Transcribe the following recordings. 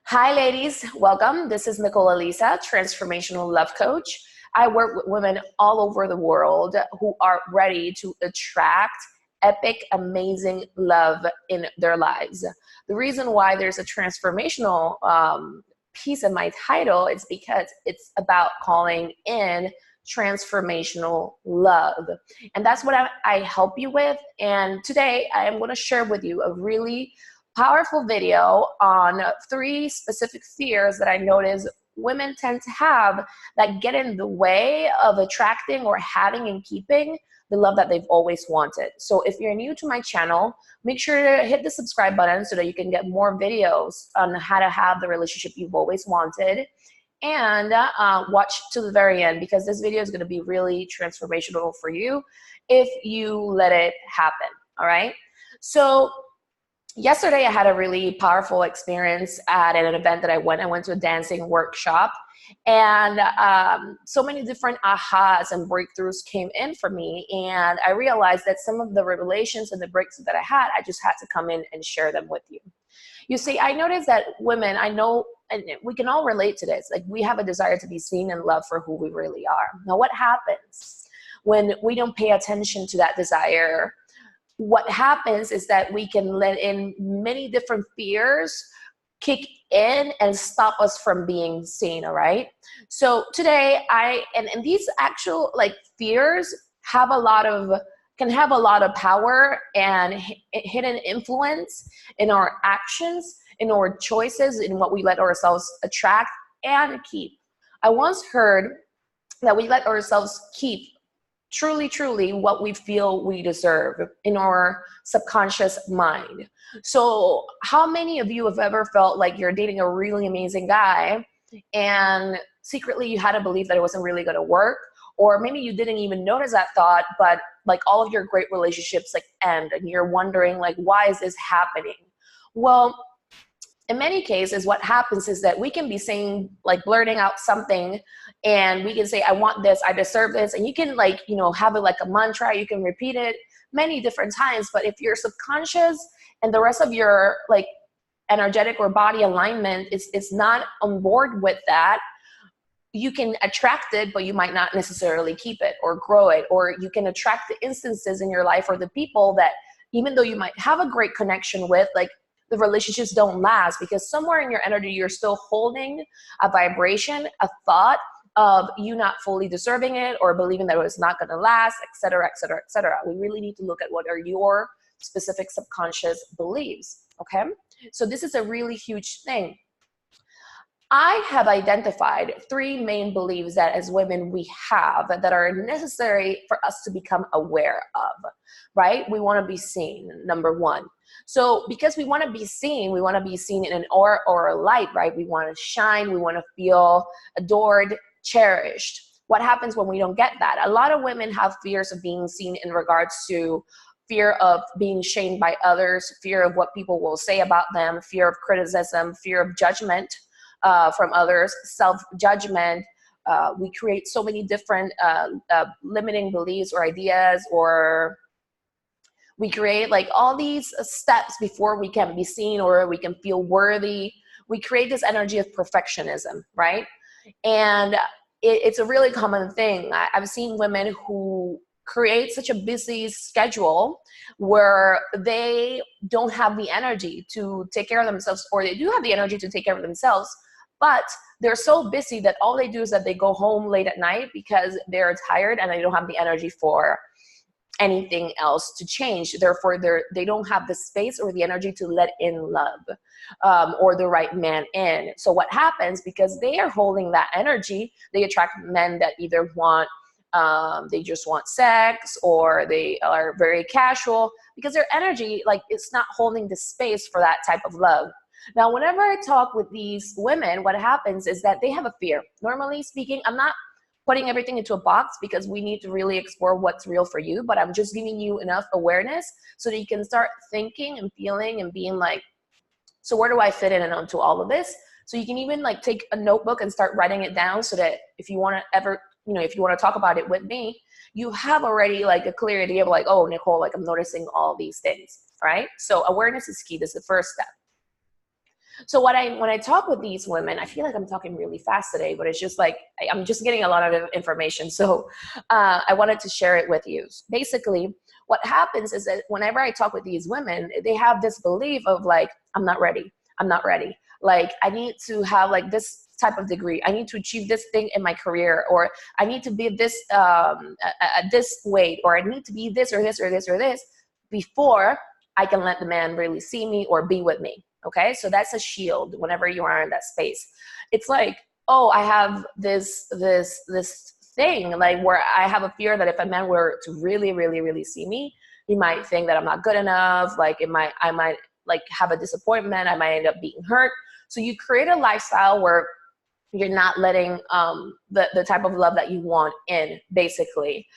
Hi, ladies. Welcome. This is Nicola Lisa, transformational love coach. I work with women all over the world who are ready to attract epic, amazing love in their lives. The reason why there's a transformational piece in my title is because it's about calling in transformational love. And that's what I help you with. And today I am going to share with you a really powerful video on three specific fears that I notice women tend to have that get in the way of attracting or having and keeping the love that they've always wanted. So if you're new to my channel, make sure to hit the subscribe button so that you can get more videos on how to have the relationship you've always wanted. And watch to the very end, because this video is going to be really transformational for you if you let it happen. All right. So yesterday I had a really powerful experience at an event that I went to a dancing workshop, and so many different ahas and breakthroughs came in for me, and I realized that some of the revelations and the breakthroughs that I just had to come in and share them with you. You see, I noticed that women, I know, and we can all relate to this, like we have a desire to be seen and loved for who we really are. Now, what happens when we don't pay attention to that desire? What happens is that we can let in many different fears kick in and stop us from being seen. All right. So today and these actual fears have can have a lot of power and hidden influence in our actions, in our choices, in what we let ourselves attract and keep. I once heard that we let ourselves keep truly what we feel we deserve in our subconscious mind. So how many of you have ever felt like you're dating a really amazing guy and secretly you had to believe that it wasn't really going to work? Or maybe you didn't even notice that thought, but like all of your great relationships end and you're wondering why is this happening? Well, in many cases, what happens is that we can be saying, blurting out something, and we can say, I want this, I deserve this. And you can have it like a mantra, you can repeat it many different times. But if your subconscious and the rest of your energetic or body alignment is not on board with that, you can attract it, but you might not necessarily keep it or grow it. Or you can attract the instances in your life or the people that, even though you might have a great connection with, the relationships don't last, because somewhere in your energy, you're still holding a vibration, a thought of you not fully deserving it or believing that it's not going to last, et cetera, et cetera, et cetera. We really need to look at what are your specific subconscious beliefs. Okay. So this is a really huge thing. I have identified three main beliefs that as women we have that are necessary for us to become aware of, right? We want to be seen, number one. So because we want to be seen in an aura or a light, right? We want to shine, we want to feel adored, cherished. What happens when we don't get that? A lot of women have fears of being seen in regards to fear of being shamed by others, fear of what people will say about them, fear of criticism, fear of judgment from others, self-judgment. We create so many different limiting beliefs or ideas, or we create all these steps before we can be seen or we can feel worthy. We create this energy of perfectionism, right? And it's a really common thing. I've seen women who create such a busy schedule where they don't have the energy to take care of themselves, or they do have the energy to take care of themselves, but they're so busy that all they do is that they go home late at night because they're tired and they don't have the energy for anything else to change. Therefore, they don't have the space or the energy to let in love or the right man in. So what happens, because they are holding that energy, they attract men that either want they just want sex, or they are very casual, because their energy it's not holding the space for that type of love. Now, whenever I talk with these women, what happens is that they have a fear. Normally speaking, I'm not putting everything into a box because we need to really explore what's real for you, but I'm just giving you enough awareness so that you can start thinking and feeling and being so where do I fit in and onto all of this? So you can even take a notebook and start writing it down, so that if you want to ever, if you want to talk about it with me, you have already a clear idea of oh, Nicole, I'm noticing all these things, right? So awareness is key. This is the first step. So when I talk with these women, I feel like I'm talking really fast today, but it's just like I'm just getting a lot of information. So I wanted to share it with you. Basically, what happens is that whenever I talk with these women, they have this belief of like, I'm not ready. I'm not ready. Like, I need to have like this type of degree. I need to achieve this thing in my career, or I need to be this at this weight, or I need to be this or this or this or this before I can let the man really see me or be with me. Okay, so that's a shield whenever you are in that space. It's like, oh, I have this thing, like, where I have a fear that if a man were to really, really, really see me, he might think that I'm not good enough. Like, I might like have a disappointment. I might end up being hurt. So you create a lifestyle where you're not letting the type of love that you want in, basically,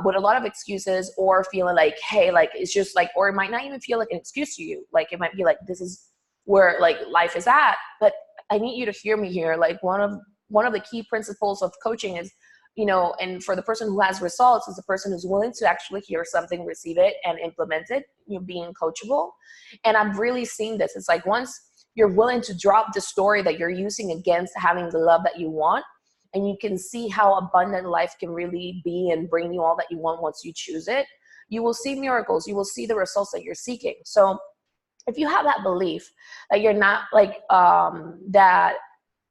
with a lot of excuses, or feeling like, hey, like, it's just like, or it might not even feel like an excuse to you. Like, it might be like, this is where like life is at. But I need you to hear me here. Like, one of the key principles of coaching is, and for the person who has results, is the person who's willing to actually hear something, receive it, and implement it, being coachable. And I've really seen this. It's like, once you're willing to drop the story that you're using against having the love that you want, and you can see how abundant life can really be and bring you all that you want once you choose it, you will see miracles. You will see the results that you're seeking. So if you have that belief that you're not like,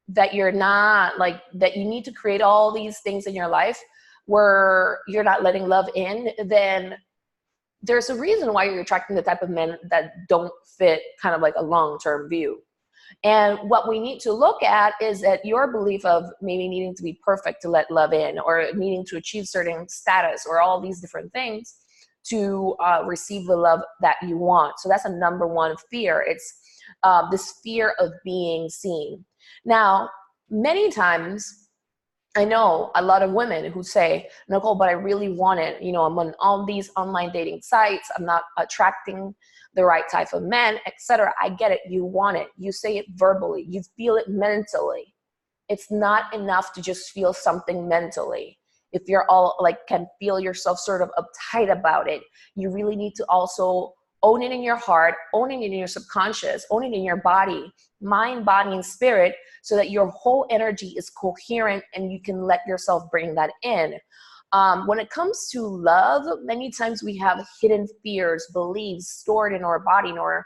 that you're not like, that you need to create all these things in your life where you're not letting love in, then there's a reason why you're attracting the type of men that don't fit kind of like a long-term view. And what we need to look at is that your belief of maybe needing to be perfect to let love in, or needing to achieve certain status, or all these different things to receive the love that you want. So that's a number one fear. It's this fear of being seen. Now, many times, I know a lot of women who say, Nicole, but I really want it. I'm on all these online dating sites. I'm not attracting the right type of men, etc. I get it. You want it. You say it verbally. You feel it mentally. It's not enough to just feel something mentally. If you're all like, can feel yourself sort of uptight about it, you really need to also own it in your heart, own it in your subconscious, own it in your body, mind, body, and spirit, so that your whole energy is coherent and you can let yourself bring that in. When it comes to love, many times we have hidden fears, beliefs stored in our body, in our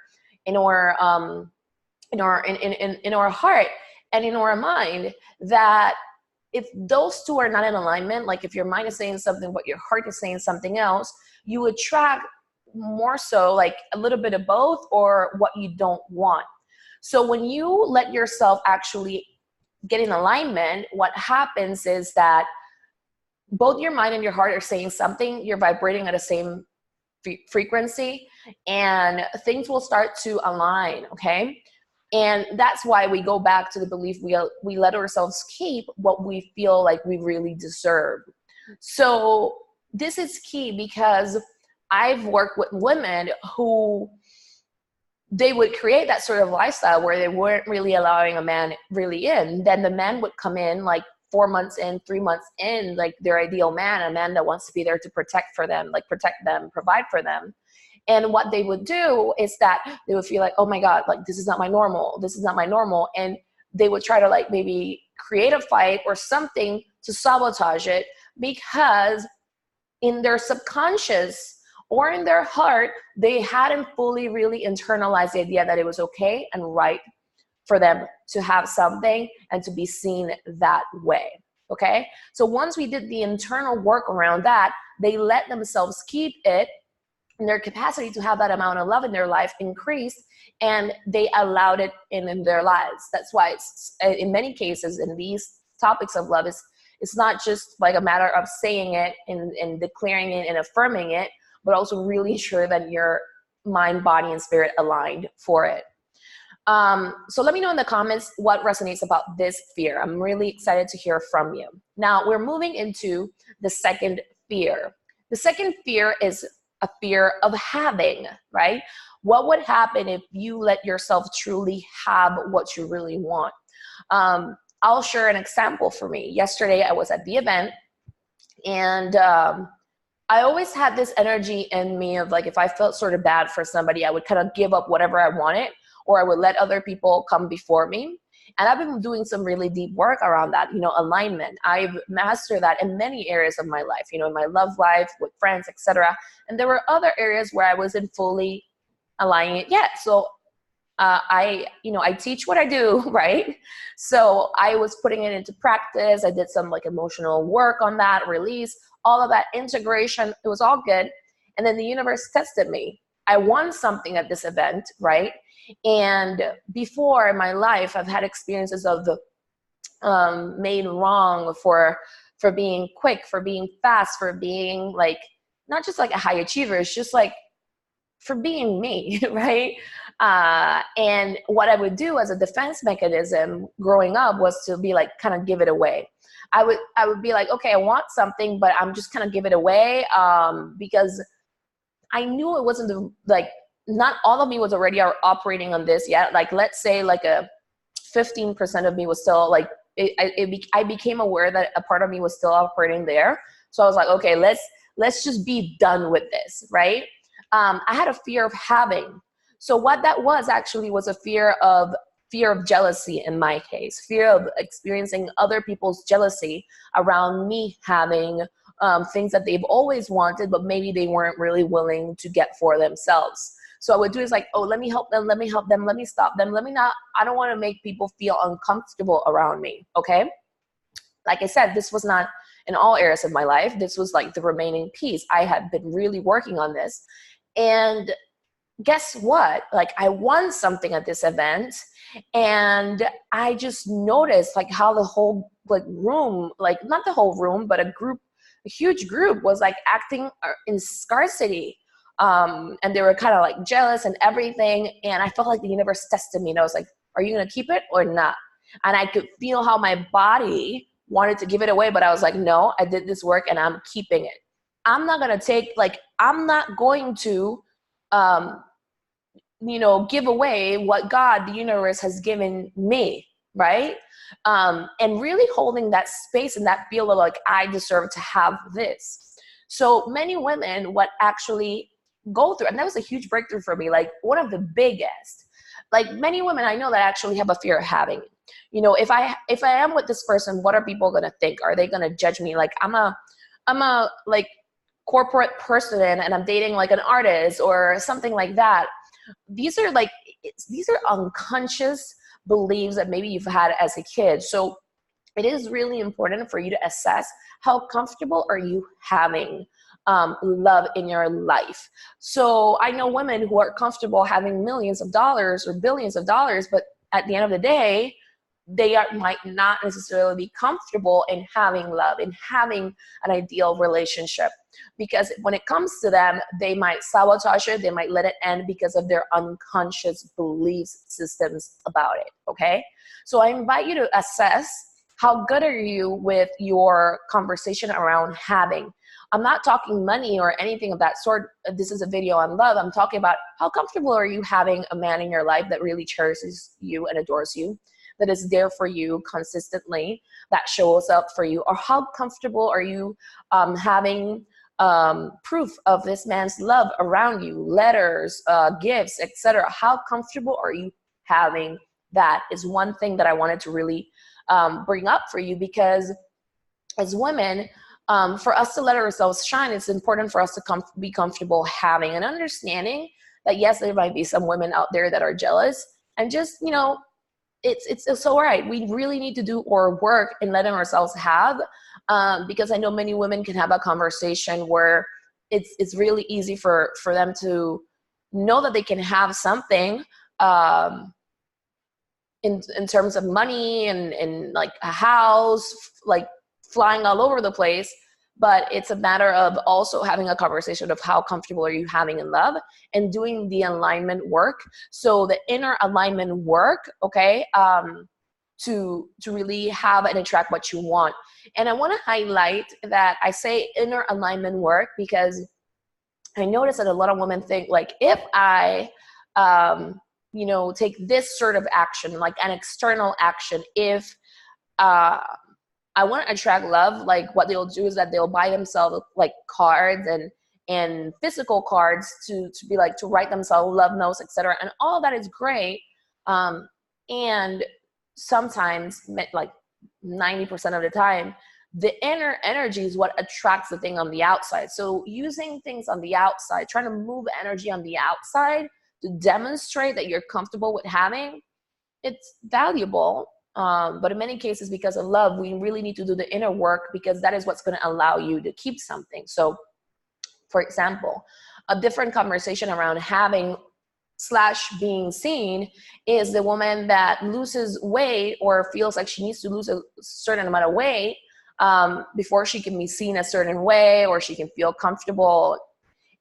heart and in our mind, that if those two are not in alignment, like if your mind is saying something but your heart is saying something else, you attract more so like a little bit of both, or what you don't want. So when you let yourself actually get in alignment, what happens is that both your mind and your heart are saying something, you're vibrating at the same frequency, and things will start to align, okay? And that's why we go back to the belief we let ourselves keep what we feel like we really deserve. So this is key, because I've worked with women who they would create that sort of lifestyle where they weren't really allowing a man really in. Then the man would come in like 4 months in, 3 months in, like their ideal man, a man that wants to be there to protect them, provide for them. And what they would do is that they would feel like, oh my God, like this is not my normal. This is not my normal. And they would try to like maybe create a fight or something to sabotage it, because in their subconscious or in their heart, they hadn't fully really internalized the idea that it was okay and right for them to have something and to be seen that way. Okay. So once we did the internal work around that, they let themselves keep it, and their capacity to have that amount of love in their life increased, and they allowed it in their lives. That's why it's, in many cases, in these topics of love, it's not just like a matter of saying it and declaring it and affirming it, but also really ensure that your mind, body, and spirit aligned for it. So let me know in the comments what resonates about this fear. I'm really excited to hear from you. Now we're moving into the second fear. The second fear is a fear of having, right? What would happen if you let yourself truly have what you really want? I'll share an example for me. Yesterday I was at the event, and I always had this energy in me of like, if I felt sort of bad for somebody, I would kind of give up whatever I wanted, or I would let other people come before me. And I've been doing some really deep work around that, alignment. I've mastered that in many areas of my life, in my love life, with friends, etc. And there were other areas where I wasn't fully aligning it yet. So I teach what I do, right? So I was putting it into practice. I did some like emotional work on that, release, all of that integration. It was all good. And then the universe tested me. I won something at this event, right? And before in my life, I've had experiences of made wrong for being quick, for being fast, for being like, not just like a high achiever, it's just like for being me, right? And what I would do as a defense mechanism growing up was to be like, kind of give it away. I would be like, okay, I want something, but I'm just kind of give it away because I knew it wasn't not all of me was already operating on this yet. Like, let's say like a 15% of me was still like, I became aware that a part of me was still operating there. So I was like, okay, let's just be done with this, right? I had a fear of having. So what that was actually was a fear of jealousy in my case, fear of experiencing other people's jealousy around me having things that they've always wanted, but maybe they weren't really willing to get for themselves. So I would do is like, oh, let me help them, let me stop them, I don't want to make people feel uncomfortable around me, okay? Like I said, this was not in all areas of my life. This was like the remaining piece. I had been really working on this. And guess what? Like, I won something at this event, and I just noticed like how the whole like room, like not the whole room, but a huge group was like acting in scarcity. And they were kind of like jealous and everything. And I felt like the universe tested me. And I was like, are you going to keep it or not? And I could feel how my body wanted to give it away. But I was like, no, I did this work and I'm keeping it. I'm not going to give away what God, the universe, has given me, right? And really holding that space and that feel of like, I deserve to have this. So many women, what actually go through, and that was a huge breakthrough for me, like one of the biggest, like many women I know that actually have a fear of having, if I am with this person, what are people going to think? Are they going to judge me? Like I'm a like corporate person and I'm dating like an artist or something like that. These are unconscious beliefs that maybe you've had as a kid. So it is really important for you to assess how comfortable are you having love in your life. So I know women who are comfortable having millions of dollars or billions of dollars, but at the end of the day, they might not necessarily be comfortable in having love, in having an ideal relationship. Because when it comes to them, they might sabotage it, they might let it end because of their unconscious beliefs systems about it, okay? So I invite you to assess how good are you with your conversation around having. I'm not talking money or anything of that sort. This is a video on love. I'm talking about how comfortable are you having a man in your life that really cherishes you and adores you, that is there for you consistently, that shows up for you? Or how comfortable are you having proof of this man's love around you, letters, gifts, etc.? How comfortable are you having that is one thing that I wanted to really bring up for you, because as women, for us to let ourselves shine, it's important for us to be comfortable having and understanding that, yes, there might be some women out there that are jealous, and just, it's all right. We really need to do our work in letting ourselves have, because I know many women can have a conversation where it's really easy for them to know that they can have something in terms of money and like a house, like flying all over the place. But it's a matter of also having a conversation of how comfortable are you having in love and doing the alignment work. So the inner alignment work, okay, to really have and attract what you want. And I want to highlight that I say inner alignment work because I notice that a lot of women think like, if I, take this sort of action, like an external action, if I want to attract love, like what they'll do is that they'll buy themselves like cards and physical cards to be like, to write themselves love notes, etc. And all that is great. And sometimes, like 90% of the time, the inner energy is what attracts the thing on the outside. So using things on the outside, trying to move energy on the outside to demonstrate that you're comfortable with having, it's valuable. But in many cases, because of love, we really need to do the inner work, because that is what's going to allow you to keep something. So for example, a different conversation around having / being seen is the woman that loses weight or feels like she needs to lose a certain amount of weight before she can be seen a certain way or she can feel comfortable.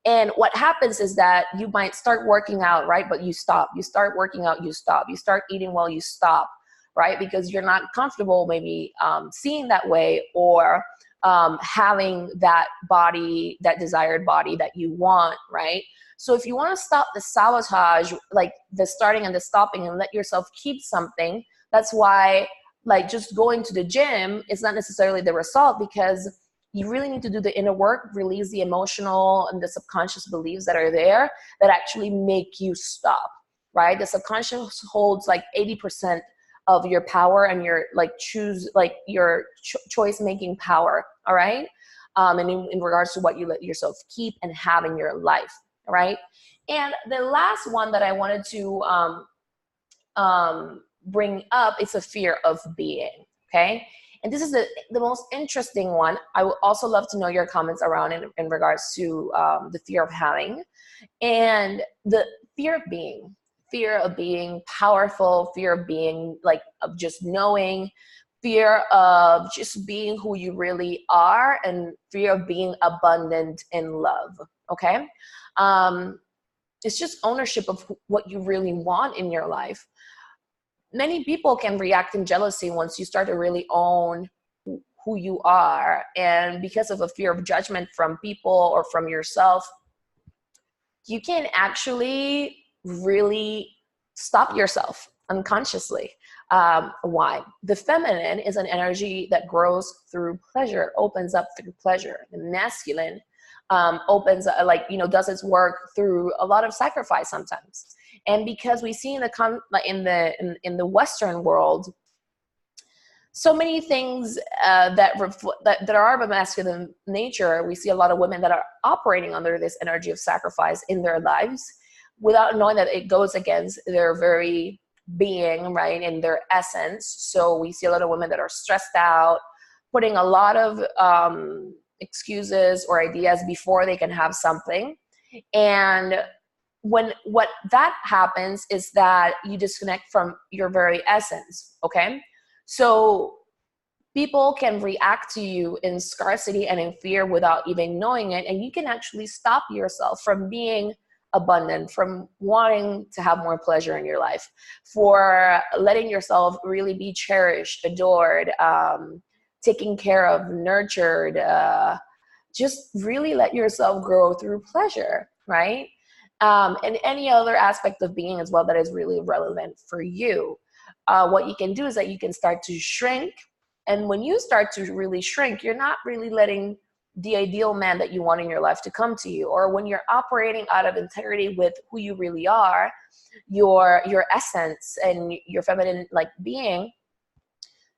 And what happens is that you might start working out, right? But you stop. You start working out, you stop. You start eating well, you stop, right? Because you're not comfortable maybe seeing that way, or having that body, that desired body that you want, right? So if you want to stop the sabotage, like the starting and the stopping, and let yourself keep something, that's why like just going to the gym is not necessarily the result, because you really need to do the inner work, release the emotional and the subconscious beliefs that are there that actually make you stop, right? The subconscious holds like 80% of your power and your like your choice making power, all right? And in regards to what you let yourself keep and have in your life, all right? And the last one that I wanted to bring up is a fear of being, okay? And this is the most interesting one. I would also love to know your comments around in regards to the fear of having and the fear of being powerful, fear of being like, of just knowing, fear of just being who you really are, and fear of being abundant in love, okay? It's just ownership of what you really want in your life. Many people can react in jealousy once you start to really own who you are. And because of a fear of judgment from people or from yourself, you can actually really stop yourself unconsciously. Why? The feminine is an energy that grows through pleasure, opens up through pleasure. The masculine opens, does its work through a lot of sacrifice sometimes. And because we see in the Western world, so many things that are of a masculine nature, we see a lot of women that are operating under this energy of sacrifice in their lives without knowing that it goes against their very being, right, in their essence. So we see a lot of women that are stressed out, putting a lot of excuses or ideas before they can have something. And what that happens is that you disconnect from your very essence, okay? So people can react to you in scarcity and in fear without even knowing it, and you can actually stop yourself from being abundant, from wanting to have more pleasure in your life, for letting yourself really be cherished, adored, taken care of, nurtured, just really let yourself grow through pleasure, right? And any other aspect of being as well that is really relevant for you. What you can do is that you can start to shrink. And when you start to really shrink, you're not really letting the ideal man that you want in your life to come to you. Or when you're operating out of integrity with who you really are, your essence and your feminine like being,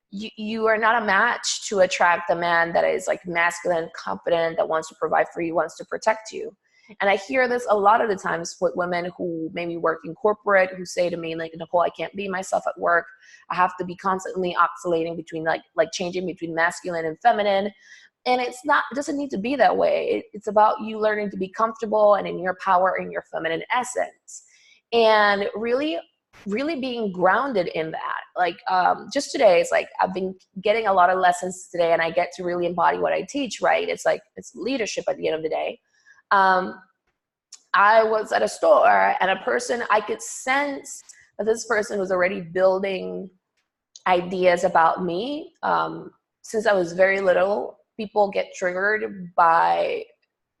you are not a match to attract a man that is like masculine, confident, that wants to provide for you, wants to protect you. And I hear this a lot of the times with women who maybe work in corporate, who say to me, like, Nicole, I can't be myself at work. I have to be constantly oscillating between like changing between masculine and feminine. And it doesn't need to be that way. It's about you learning to be comfortable and in your power, in your feminine essence. And really being grounded in that. Like just today, it's like I've been getting a lot of lessons today, and I get to really embody what I teach, right? It's like, it's leadership at the end of the day. I was at a store, and a person, I could sense that this person was already building ideas about me. Since I was very little, people get triggered by,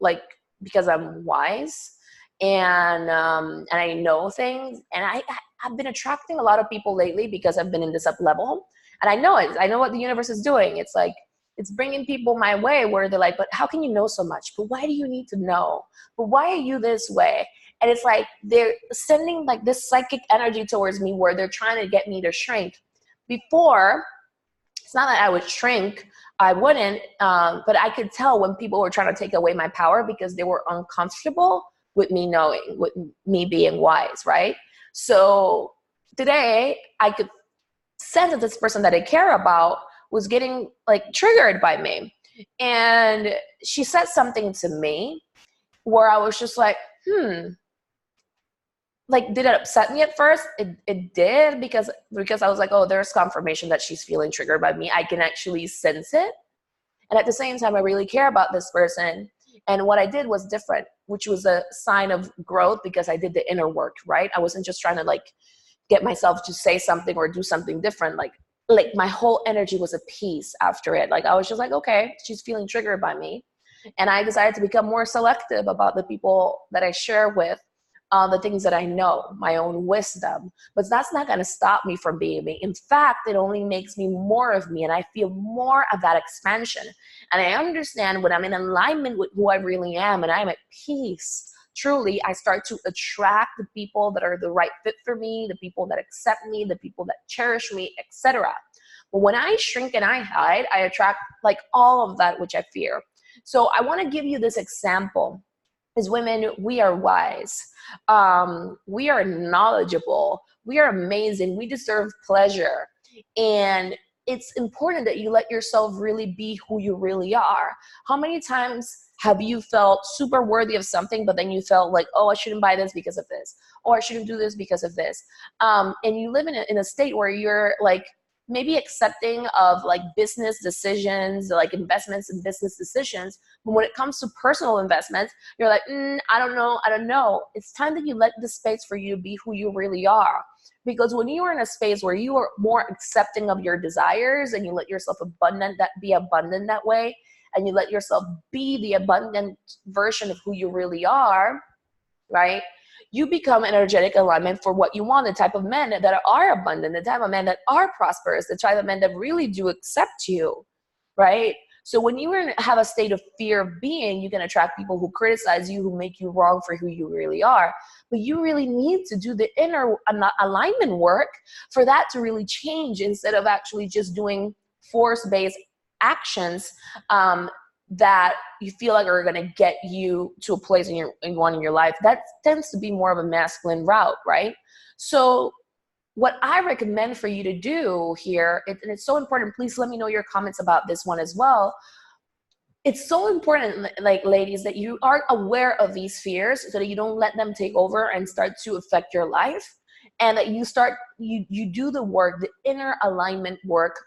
like, because I'm wise and I know things, and I've been attracting a lot of people lately because I've been in this up level, and I know it. I know what the universe is doing. It's like, it's bringing people my way where they're like, but how can you know so much? But why do you need to know? But why are you this way? And it's like they're sending like this psychic energy towards me where they're trying to get me to shrink. Before, it's not that I would shrink, I wouldn't, but I could tell when people were trying to take away my power because they were uncomfortable with me knowing, with me being wise, right? So today I could sense that this person that I care about was getting like triggered by me. And she said something to me where I was just like, like, did it upset me at first? It did, because I was like, oh, there's confirmation that she's feeling triggered by me. I can actually sense it. And at the same time, I really care about this person. And what I did was different, which was a sign of growth because I did the inner work, right? I wasn't just trying to like get myself to say something or do something different. Like my whole energy was at peace after it. Like I was just like, okay, she's feeling triggered by me. And I decided to become more selective about the people that I share with, the things that I know, my own wisdom. But that's not going to stop me from being me. In fact, it only makes me more of me, and I feel more of that expansion. And I understand when I'm in alignment with who I really am and I'm at peace, truly, I start to attract the people that are the right fit for me, the people that accept me, the people that cherish me, etc. But when I shrink and I hide, I attract like all of that which I fear. So I want to give you this example. As women, we are wise. We are knowledgeable. We are amazing. We deserve pleasure. And it's important that you let yourself really be who you really are. How many times have you felt super worthy of something, but then you felt like, oh, I shouldn't buy this because of this, or I shouldn't do this because of this? And you live in a state where you're like, maybe accepting of like business decisions, like investments and business decisions. But when it comes to personal investments, you're like, I don't know. It's time that you let the space for you to be who you really are. Because when you are in a space where you are more accepting of your desires and you let yourself be abundant that way, and you let yourself be the abundant version of who you really are, right? You become energetic alignment for what you want, the type of men that are abundant, the type of men that are prosperous, the type of men that really do accept you, right? So when you have a state of fear of being, you can attract people who criticize you, who make you wrong for who you really are. But you really need to do the inner alignment work for that to really change, instead of actually just doing force-based actions that you feel like are going to get you to a place in your life. That tends to be more of a masculine route, right? So what I recommend for you to do here, and it's so important, please let me know your comments about this one as well. It's so important, like ladies, that you are aware of these fears so that you don't let them take over and start to affect your life, and that you do the work, the inner alignment work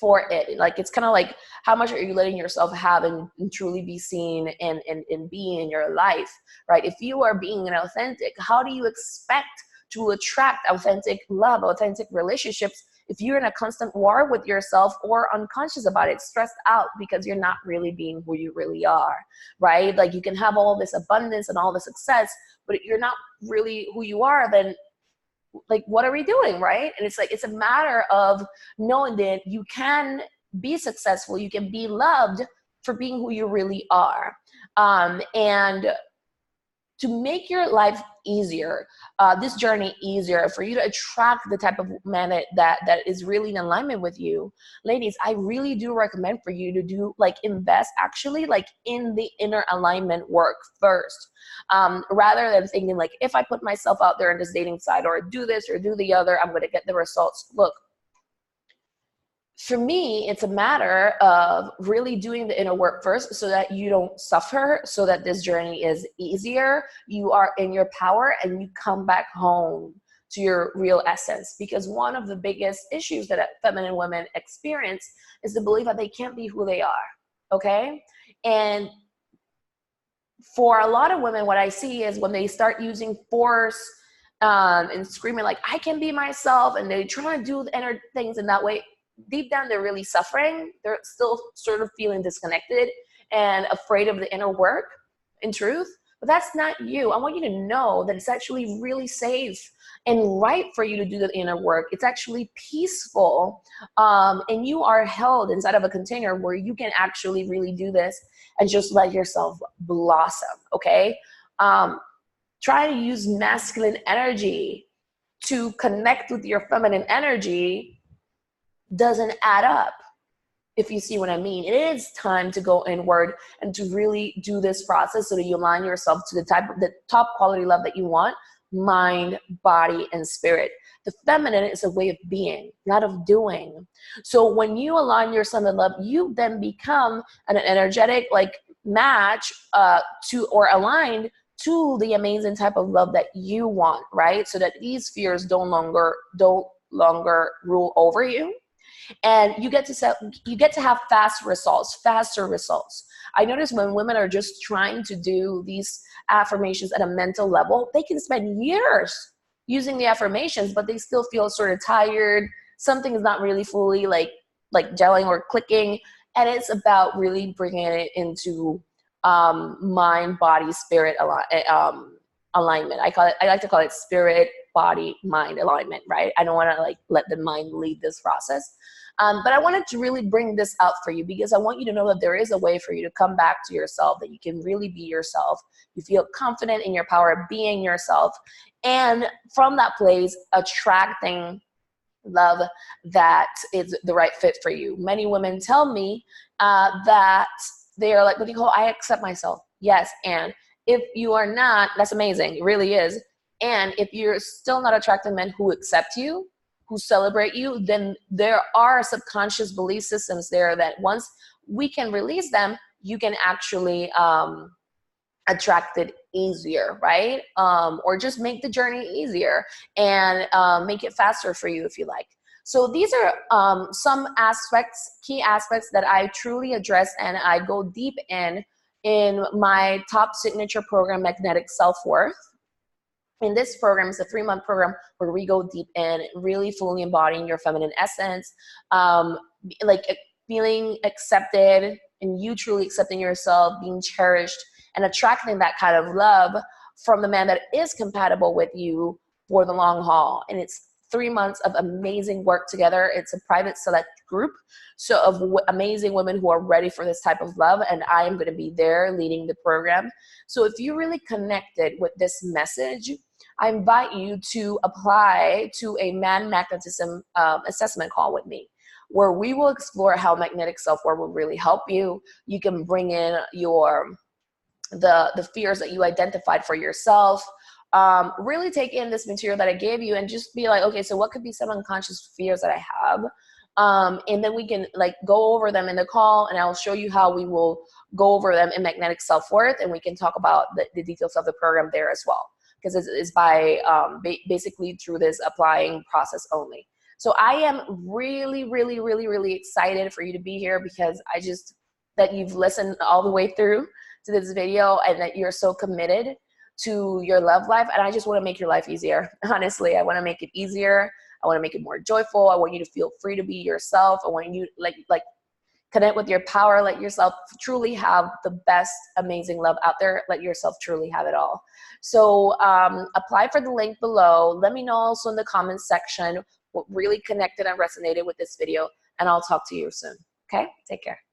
for it. Like, it's kind of like, how much are you letting yourself have and truly be seen and being in your life, right? If you are being inauthentic, how do you expect to attract authentic love, authentic relationships, if you're in a constant war with yourself or unconscious about it, stressed out because you're not really being who you really are, right? Like, you can have all this abundance and all the success, but if you're not really who you are, then like, what are we doing, right? And it's like, it's a matter of knowing that you can be successful, you can be loved for being who you really are. And to make your life easier, this journey easier, for you to attract the type of man that is really in alignment with you, ladies, I really do recommend for you to do, like, invest actually like in the inner alignment work first, rather than thinking like, if I put myself out there in this dating side or do this or do the other, I'm going to get the results. Look, for me, it's a matter of really doing the inner work first so that you don't suffer, so that this journey is easier, you are in your power, and you come back home to your real essence. Because one of the biggest issues that feminine women experience is the belief that they can't be who they are, okay? And for a lot of women, what I see is when they start using force and screaming like, I can be myself, and they try to do the inner things in that way, deep down they're really suffering. They're still sort of feeling disconnected and afraid of the inner work, in truth. But that's not you. I want you to know that it's actually really safe and right for you to do the inner work. It's actually peaceful, and you are held inside of a container where you can actually really do this and just let yourself blossom, okay? try to use masculine energy to connect with your feminine energy doesn't add up. If you see what I mean, it is time to go inward and to really do this process so that you align yourself to the top quality love that you want, mind, body, and spirit. The feminine is a way of being, not of doing. So when you align yourself in love, you then become an energetic like match to or aligned to the amazing type of love that you want, right? So that these fears don't longer rule over you. And you get to have faster results. I notice when women are just trying to do these affirmations at a mental level, they can spend years using the affirmations, but they still feel sort of tired. Something is not really fully like gelling or clicking. And it's about really bringing it into mind, body, spirit alignment. I like to call it spirit, body, mind alignment, right? I don't want to like let the mind lead this process. But I wanted to really bring this out for you because I want you to know that there is a way for you to come back to yourself, that you can really be yourself. You feel confident in your power of being yourself. And from that place, attracting love that is the right fit for you. Many women tell me that they are like, what do you call, I accept myself. Yes, and if you are not, that's amazing. It really is. And if you're still not attracting men who accept you, who celebrate you, then there are subconscious belief systems there that once we can release them, you can actually attract it easier, right? Or just make the journey easier and make it faster for you if you like. So these are some aspects, key aspects that I truly address and I go deep in my top signature program, Magnetic Self-Worth. And this program is a 3-month program where we go deep in, really fully embodying your feminine essence, like feeling accepted and you truly accepting yourself, being cherished, and attracting that kind of love from the man that is compatible with you for the long haul. And it's 3 months of amazing work together. It's a private select group of amazing women who are ready for this type of love, and I am going to be there leading the program. So if you really connected with this message, I invite you to apply to a man magnetism assessment call with me, where we will explore how magnetic self-worth will really help you. You can bring in the fears that you identified for yourself. Really take in this material that I gave you and just be like, okay, so what could be some unconscious fears that I have? And then we can like go over them in the call, and I'll show you how we will go over them in Magnetic Self-Worth, and we can talk about the details of the program there as well, because it's by basically through this applying process only. So I am really, really, really, really excited for you to be here, because that you've listened all the way through to this video and that you're so committed to your love life. And I just want to make your life easier. Honestly, I want to make it easier. I want to make it more joyful. I want you to feel free to be yourself. I want you like connect with your power. Let yourself truly have the best, amazing love out there. Let yourself truly have it all. So apply for the link below. Let me know also in the comments section what really connected and resonated with this video, and I'll talk to you soon. Okay? Take care.